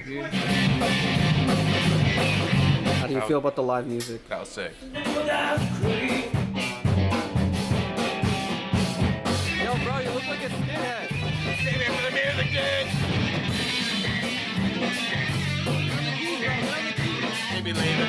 music, dude. How do you feel about the live music? That was sick. Yo, bro, you look like a skinhead. Save it for the music, dude. Maybe later.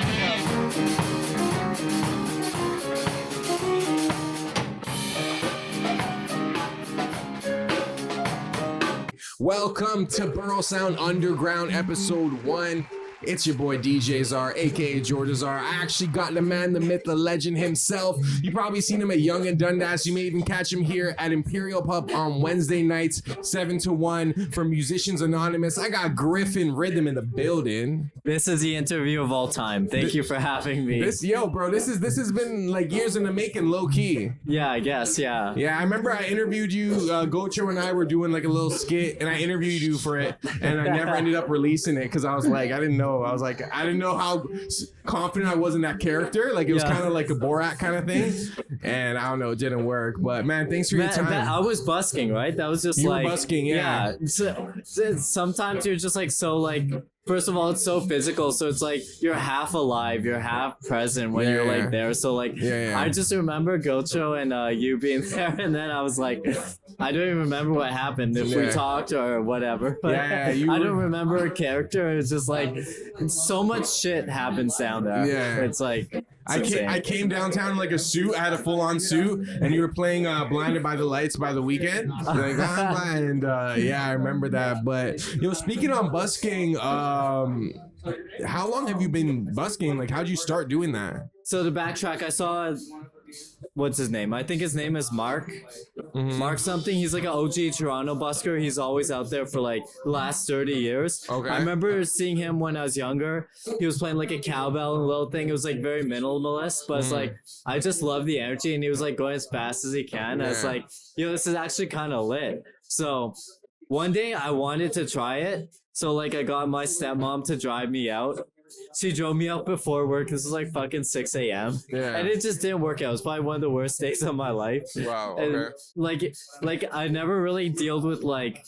Welcome to Borough Sound Underground Episode 1. It's your boy DJ Czar, aka Georgia Czar. I actually got the man, the myth, the legend himself. You probably seen him at Young and Dundas. You may even catch him here at Imperial Pub on Wednesday nights, 7 to 1 for Musicians Anonymous. I got Griffin Rhythm in the building. This is the interview of all time. Thank you for having me. This has been like years in the making, low key. Yeah, I guess, yeah. Yeah, I remember I interviewed you. GOCHO and I were doing like a little skit, and I interviewed you for it, and I never ended up releasing it because I was like, I didn't know how confident I was in that character. Like it was kind of like a Borat kind of thing, and I don't know, it didn't work. But man, thanks for your time. I was busking, right? That was just you like were busking, yeah. So, sometimes you're just like so like. First of all, it's so physical, so it's like you're half alive, you're half present when you're like there. So like, I just remember GOCHO and you being there, and then I was like, I don't even remember what happened if we talked or whatever. But I don't remember a character. It's just like so much shit happens down there. Yeah, it's like. I came downtown in like a suit. I had a full-on suit, and you were playing "Blinded by the Lights" by The Weeknd. Like, I'm blind. Yeah, I remember that. But speaking on busking, how long have you been busking? Like, how'd you start doing that? So to backtrack, I saw. What's his name? I think his name is Mark. Mm-hmm. Mark something. He's like an OG Toronto busker. He's always out there for like the last 30 years. Okay. I remember seeing him when I was younger. He was playing like a cowbell and a little thing. It was like very minimalist, but it's like, I just love the energy, and he was like going as fast as he can. I was like, this is actually kind of lit. So one day I wanted to try it. So like I got my stepmom to drive me out. She drove me out before work. This was like fucking 6 a.m. Yeah. And it just didn't work out. It was probably one of the worst days of my life. Wow. Okay. And like I never really dealt with like,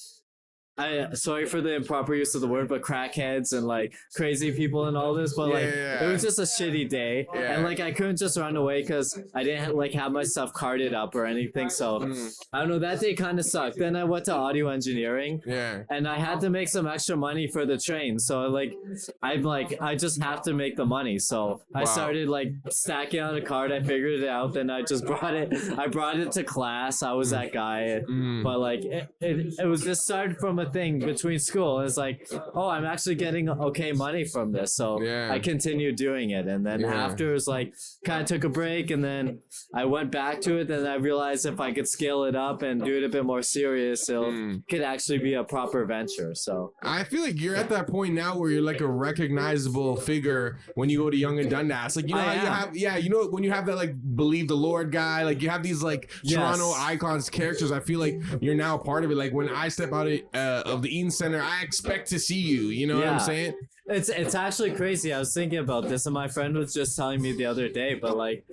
sorry for the improper use of the word, but crackheads and like crazy people and all this, but it was just a shitty day, and like I couldn't just run away because I didn't like have my stuff carted up or anything. So I don't know, that day kind of sucked. Then I went to audio engineering, and I had to make some extra money for the train. So like I just have to make the money. So I started like stacking on a card. I figured it out. Then I just brought it to class. I was that guy, but like it was just started from a thing between school. It's like, oh, I'm actually getting okay money from this, so I continued doing it. And then after, it's like kind of took a break, and then I went back to it. Then I realized if I could scale it up and do it a bit more serious, it could actually be a proper venture. So I feel like you're at that point now where you're like a recognizable figure when you go to Young and Dundas. Like, you know how you have, when you have that like Believe the Lord guy, like you have these like Toronto icons characters. I feel like you're now a part of it. Like when I step out of the Eaton Center, I expect to see you. You know what I'm saying? It's actually crazy. I was thinking about this, and my friend was just telling me the other day, but like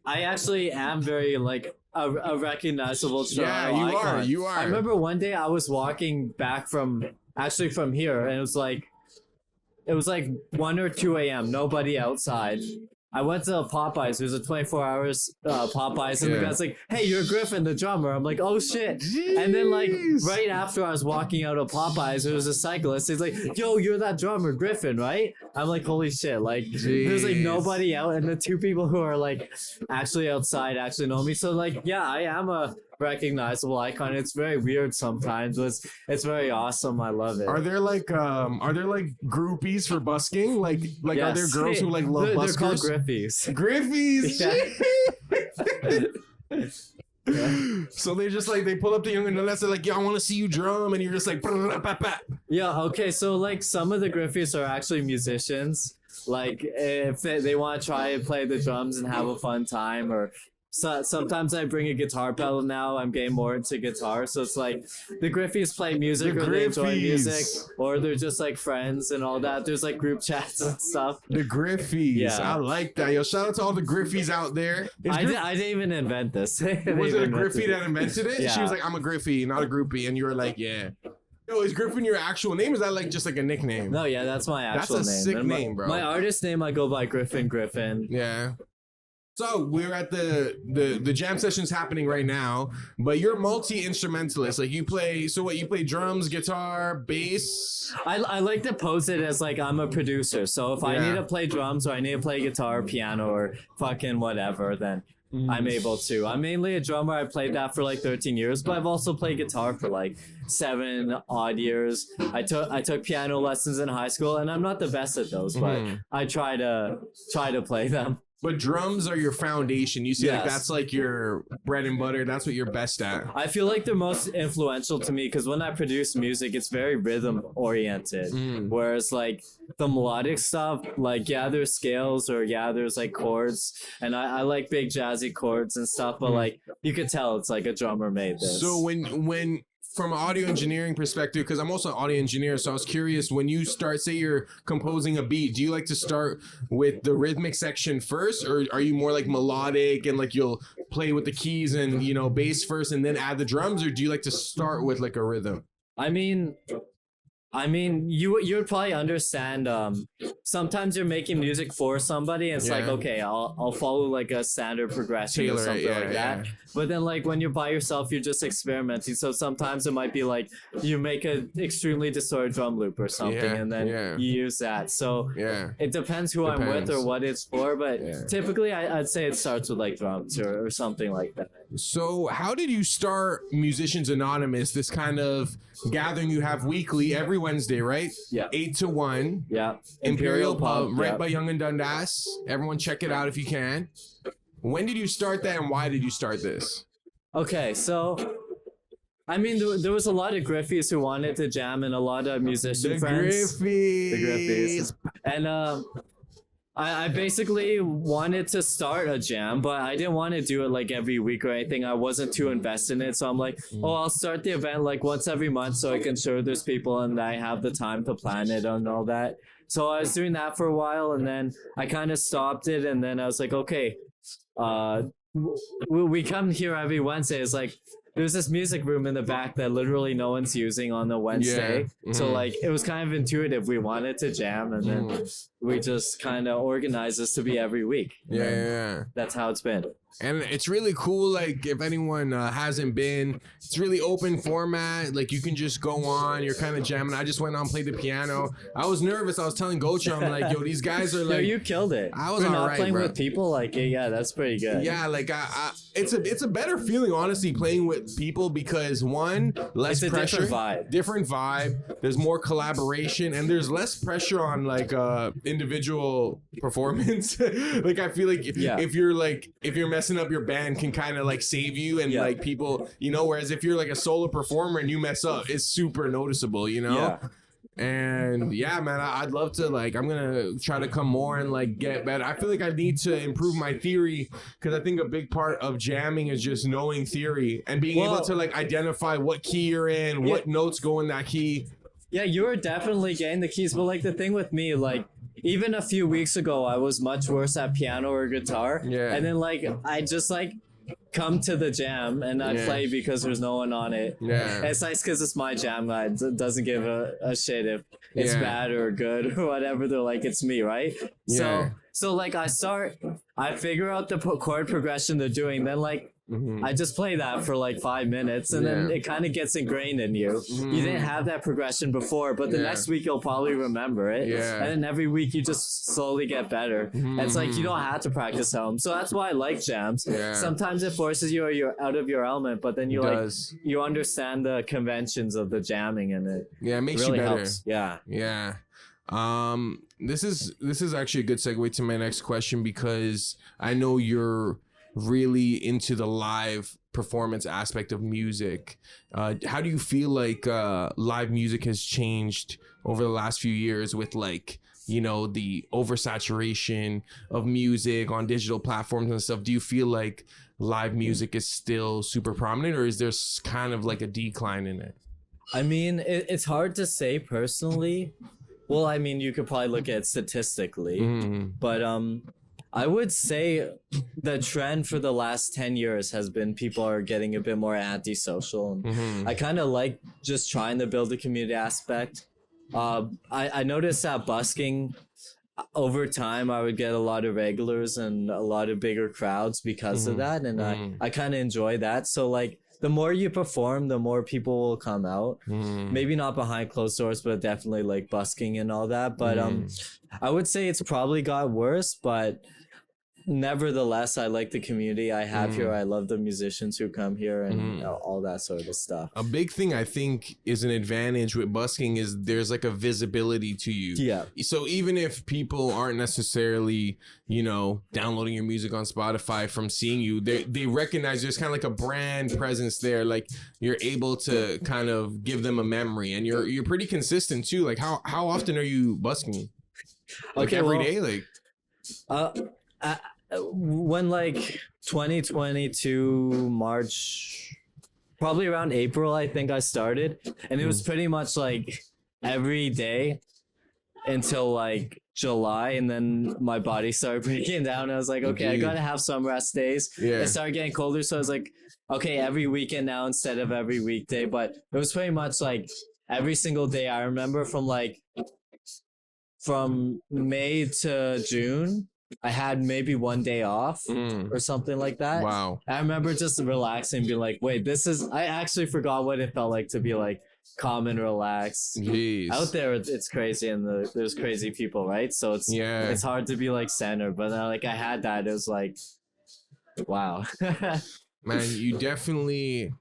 I actually am very like a recognizable Toronto icon. You are. I remember one day I was walking back from here, and it was like 1 or 2 a.m. Nobody outside. I went to Popeyes. It was a 24 hours Popeyes, and the guy's like, "Hey, you're Griffin, the drummer." I'm like, "Oh shit!" Jeez. And then like right after I was walking out of Popeyes, there was a cyclist. He's like, "Yo, you're that drummer, Griffin, right?" I'm like, "Holy shit!" Like there's like nobody out, and the two people who are like actually outside actually know me. So like, I am a recognizable icon. It's very weird sometimes, but it's very awesome. I love it. Are there like groupies for busking? Like are there girls who like love buskers? They're called Griffies. Griffies. So they just like they pull up the Young and Dundas. They're like, "Yeah, I want to see you drum," and you're just like, yeah. Okay, so like some of the Griffies are actually musicians. Like if they want to try and play the drums and have a fun time, or So sometimes I bring a guitar pedal now. I'm getting more into guitar. So it's like the Griffies play music or they enjoy music or they're just like friends and all that. There's like group chats and stuff. The Griffies. Yeah. I like that. Yo, shout out to all the Griffies out there. I didn't even invent this. Was it a Griffie that invented it? Yeah. She was like, I'm a Griffie, not a groupie. And you were like, yeah. Yo, is Griffin your actual name? Is that like just like a nickname? No, yeah, that's my actual name. That's a sick And name, bro. My artist name, I go by Griffin. Yeah. So we're at the jam sessions happening right now, but you're multi-instrumentalist. Like you play, so what, you play drums, guitar, bass? I like to pose it as like I'm a producer. So if I need to play drums or I need to play guitar, piano, or fucking whatever, then I'm able to. I'm mainly a drummer. I played that for like 13 years, but I've also played guitar for like 7 odd years. I took piano lessons in high school, and I'm not the best at those, but I try to play them. But drums are your foundation. You see, like that's like your bread and butter. That's what you're best at. I feel like they're most influential to me because when I produce music, it's very rhythm oriented. Whereas like the melodic stuff, like there's scales or there's like chords, and I like big jazzy chords and stuff. But like you could tell it's like a drummer made this. So when from an audio engineering perspective, because I'm also an audio engineer, so I was curious, when you start, say you're composing a beat, do you like to start with the rhythmic section first, or are you more like melodic and like you'll play with the keys and, you know, bass first and then add the drums, or do you like to start with like a rhythm? I mean, you would probably understand. Sometimes you're making music for somebody, and it's like, okay, I'll follow like a standard progression or something like that. But then, like when you're by yourself, you're just experimenting. So sometimes it might be like you make an extremely distorted drum loop or something, and then you use that. So it depends who I'm with or what it's for. But typically, I'd say it starts with like drums or something like that. So how did you start Musicians Anonymous, this kind of gathering you have weekly every Wednesday, right? Yeah. 8 to 1. Yeah. Imperial Pub, right by Yonge and Dundas. Everyone check it out if you can. When did you start that, and why did you start this? Okay, so I mean, there was a lot of Griffies who wanted to jam, and a lot of musician friends. The Griffies. And I basically wanted to start a jam, but I didn't want to do it like every week or anything. I wasn't too invested in it, so I'm like, I'll start the event like once every month so I can show there's people and I have the time to plan it and all that. So I was doing that for a while, and then I kind of stopped it, and then I was like, okay, we come here every Wednesday. It's like there's this music room in the back that literally no one's using on the Wednesday. So like it was kind of intuitive. We wanted to jam, and then we just kind of organized this to be every week. That's how it's been. And it's really cool. Like if anyone hasn't been, it's really open format. Like you can just go on, you're kind of jamming. I just went on, played the piano. I was nervous. I was telling GOCHO, I'm like, yo, these guys are like, yo, you killed it. I was all not right, playing bro. with people. Like, yeah, that's pretty good. Yeah, like it's a better feeling, honestly, playing with people, because one, less pressure, different vibe. There's more collaboration, and there's less pressure on like individual performance. Like I feel like if you're messing up, your band can kind of like save you, and like people, you know, whereas if you're like a solo performer and you mess up, it's super noticeable, you know. And yeah, man, I'd love to, like, I'm gonna try to come more and like get better. I feel like I need to improve my theory, because I think a big part of jamming is just knowing theory and being able to like identify what key you're in, what notes go in that key. Yeah, you were definitely getting the keys, but like the thing with me, like even a few weeks ago, I was much worse at piano or guitar. And then like I just like come to the jam and I play because there's no one on it. It's nice because it's my jam. It doesn't give a shit if it's bad or good or whatever. They're like, it's me, right? So like I figure out the chord progression they're doing, then like I just play that for like 5 minutes, and then it kind of gets ingrained in you. You didn't have that progression before, but the next week you'll probably remember it. And then every week you just slowly get better. And it's like you don't have to practice home. So that's why I like jams. Sometimes it forces you, or you're out of your element, but then you you understand the conventions of the jamming, and it makes really you better. helps. This is actually a good segue to my next question, because I know you're really into the live performance aspect of music. How do you feel like live music has changed over the last few years with, like, you know, the oversaturation of music on digital platforms and stuff? Do you feel like live music is still super prominent, or is there kind of like a decline in it? I mean, it's hard to say personally. Well, I mean, you could probably look at it statistically, but I would say the trend for the last 10 years has been people are getting a bit more antisocial. I kind of like just trying to build a community aspect. I noticed that busking, over time, I would get a lot of regulars and a lot of bigger crowds because of that. And I kind of enjoy that. So like, the more you perform, the more people will come out. Maybe not behind closed doors, but definitely like busking and all that. But I would say it's probably got worse, but nevertheless, I like the community I have here. I love the musicians who come here and all that sort of stuff. A big thing I think is an advantage with busking is there's like a visibility to you. Yeah. So even if people aren't necessarily, you know, downloading your music on Spotify from seeing you, they recognize there's kind of like a brand presence there. Like you're able to kind of give them a memory, and you're pretty consistent too. Like how often are you busking? Like every day? Like when like 2022 March, probably around April, I think I started, and it was pretty much like every day until like July, and then my body started breaking down. I was like, okay, I gotta have some rest days. It started getting colder, so I was like, okay, every weekend now instead of every weekday. But it was pretty much like every single day. I remember from May to June, I had maybe one day off or something like that. Wow. I remember just relaxing and being like, wait, I actually forgot what it felt like to be like calm and relaxed. Jeez. Out there, it's crazy, and there's crazy people, right? So it's hard to be like centered, but like I had that. It was like, wow. Man, you definitely...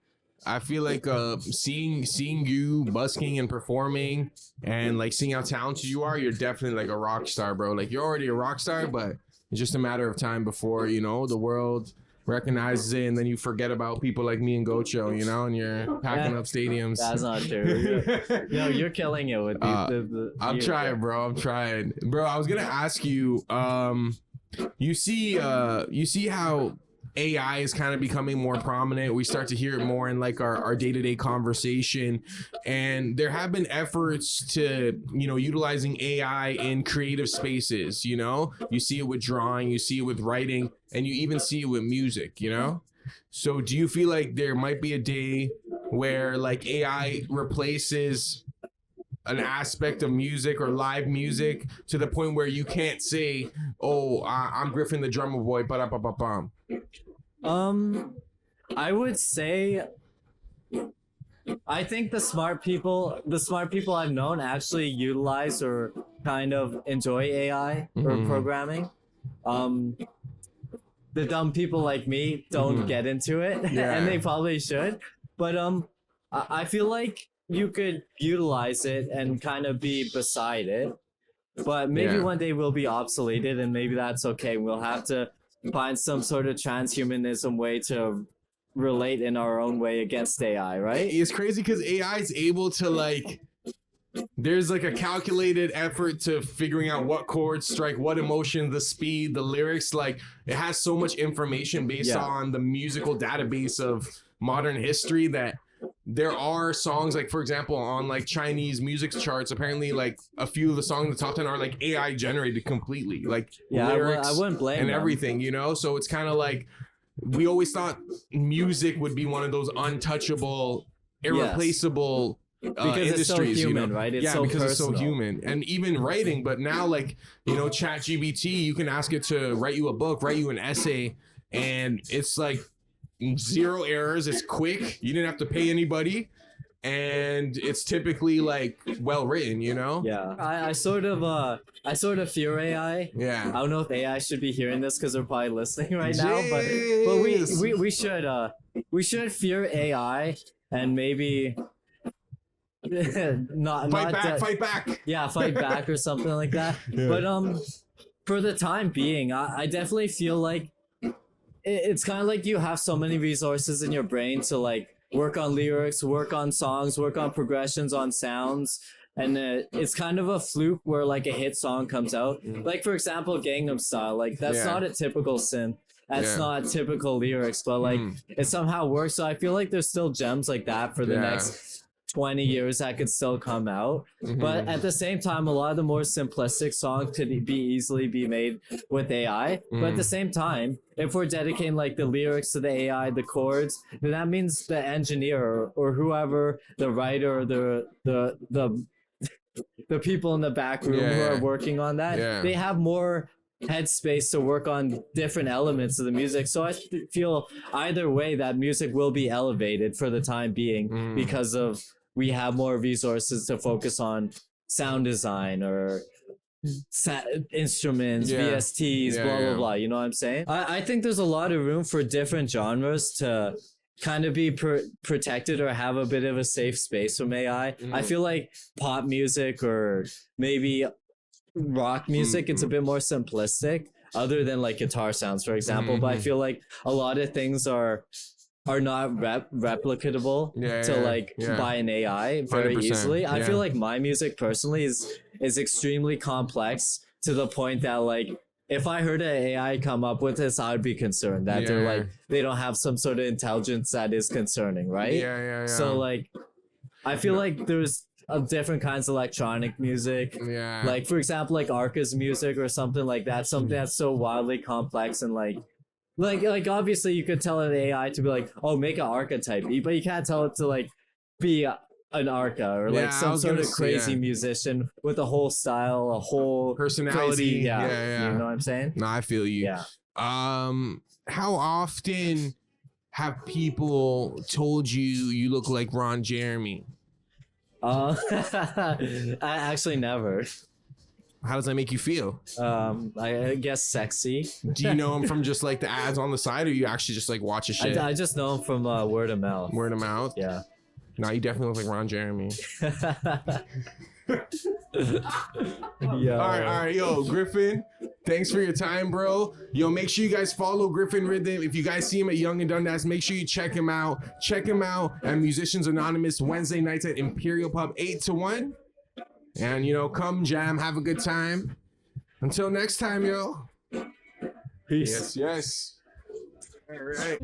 I feel like seeing you busking and performing and like seeing how talented you are, you're definitely like a rock star, bro. Like you're already a rock star, but it's just a matter of time before, you know, the world recognizes it, and then you forget about people like me and GOCHO, you know, and you're packing up stadiums. That's not true. You're killing it with I'm trying, bro. I'm trying. Bro, I was gonna ask you, you see how AI is kind of becoming more prominent. We start to hear it more in like our day-to-day conversation, and there have been efforts to, you know, utilizing AI in creative spaces. You know, you see it with drawing, you see it with writing, and you even see it with music, you know. So do you feel like there might be a day where like AI replaces an aspect of music or live music to the point where you can't say, oh, I'm Griffin the drummer boy, ba-da-ba-ba-bum? I would say, I think the smart people I've known actually utilize or kind of enjoy AI or programming. The dumb people like me don't get into it, and they probably should. But I feel like you could utilize it and kind of be beside it, but maybe one day we'll be obsoleted, and maybe that's okay. We'll have to find some sort of transhumanism way to relate in our own way against AI, right? It's crazy because AI is able to like, there's like a calculated effort to figuring out what chords strike what emotion, the speed, the lyrics. Like it has so much information based on the musical database of modern history that there are songs, like for example on like Chinese music charts, apparently like a few of the songs in the top 10 are like AI generated completely, like lyrics I wouldn't blame and them. everything, you know. So it's kind of like we always thought music would be one of those untouchable, irreplaceable because industries, it's so human, you know? Right? Because personal. It's so human. And even writing, but now like, you know, ChatGPT, you can ask it to write you a book, write you an essay, and it's like zero errors. It's quick. You didn't have to pay anybody, and it's typically like well written, you know. I sort of fear AI. I don't know if AI should be hearing this because they're probably listening right now, but we should fear AI and maybe fight back or something like that. But for the time being, I definitely feel like it's kind of like you have so many resources in your brain to like work on lyrics, work on songs, work on progressions, on sounds, and it's kind of a fluke where like a hit song comes out. Like for example, Gangnam Style, like that's not a typical synth. That's not typical lyrics, but like it somehow works. So I feel like there's still gems like that for the next 20 years that could still come out. But at the same time, a lot of the more simplistic songs could easily be made with AI. But at the same time, if we're dedicating like the lyrics to the AI, the chords, then that means the engineer or whoever, the writer, the people in the back room who are working on that, they have more headspace to work on different elements of the music. So I feel either way that music will be elevated for the time being because of we have more resources to focus on sound design or instruments, VSTs, blah blah blah. You know what I'm saying? I think there's a lot of room for different genres to kind of be protected or have a bit of a safe space from AI. I feel like pop music or maybe rock music, it's a bit more simplistic, other than like guitar sounds, for example. But I feel like a lot of things are not replicatable by an AI very 100%. Easily. I feel like my music personally is extremely complex to the point that like if I heard an AI come up with this, I'd be concerned that they're like they don't have some sort of intelligence that is concerning, right? So like I feel like there's different kinds of electronic music, like for example like Arca's music or something like that, something that's so wildly complex and like obviously you could tell an AI to be like, oh, make an archetype, but you can't tell it to like be an Arca or like some sort of crazy musician with a whole style, a whole personality. Crazy, you know what I'm saying? No, I feel you. How often have people told you look like Ron Jeremy? I actually never. How does that make you feel? I guess sexy. Do you know him from just like the ads on the side, or you actually just like watch his shit? I just know him from word of mouth. Word of mouth? Yeah. No, you definitely look like Ron Jeremy. Yo. All right, yo, Griffin, thanks for your time, bro. Yo, make sure you guys follow Griffin Rhythm. If you guys see him at Young and Dundas, make sure you check him out. Check him out at Musicians Anonymous Wednesday nights at Imperial Pub 8 to 1. And, you know, come jam, have a good time. Until next time, yo. Peace. Yes. All right.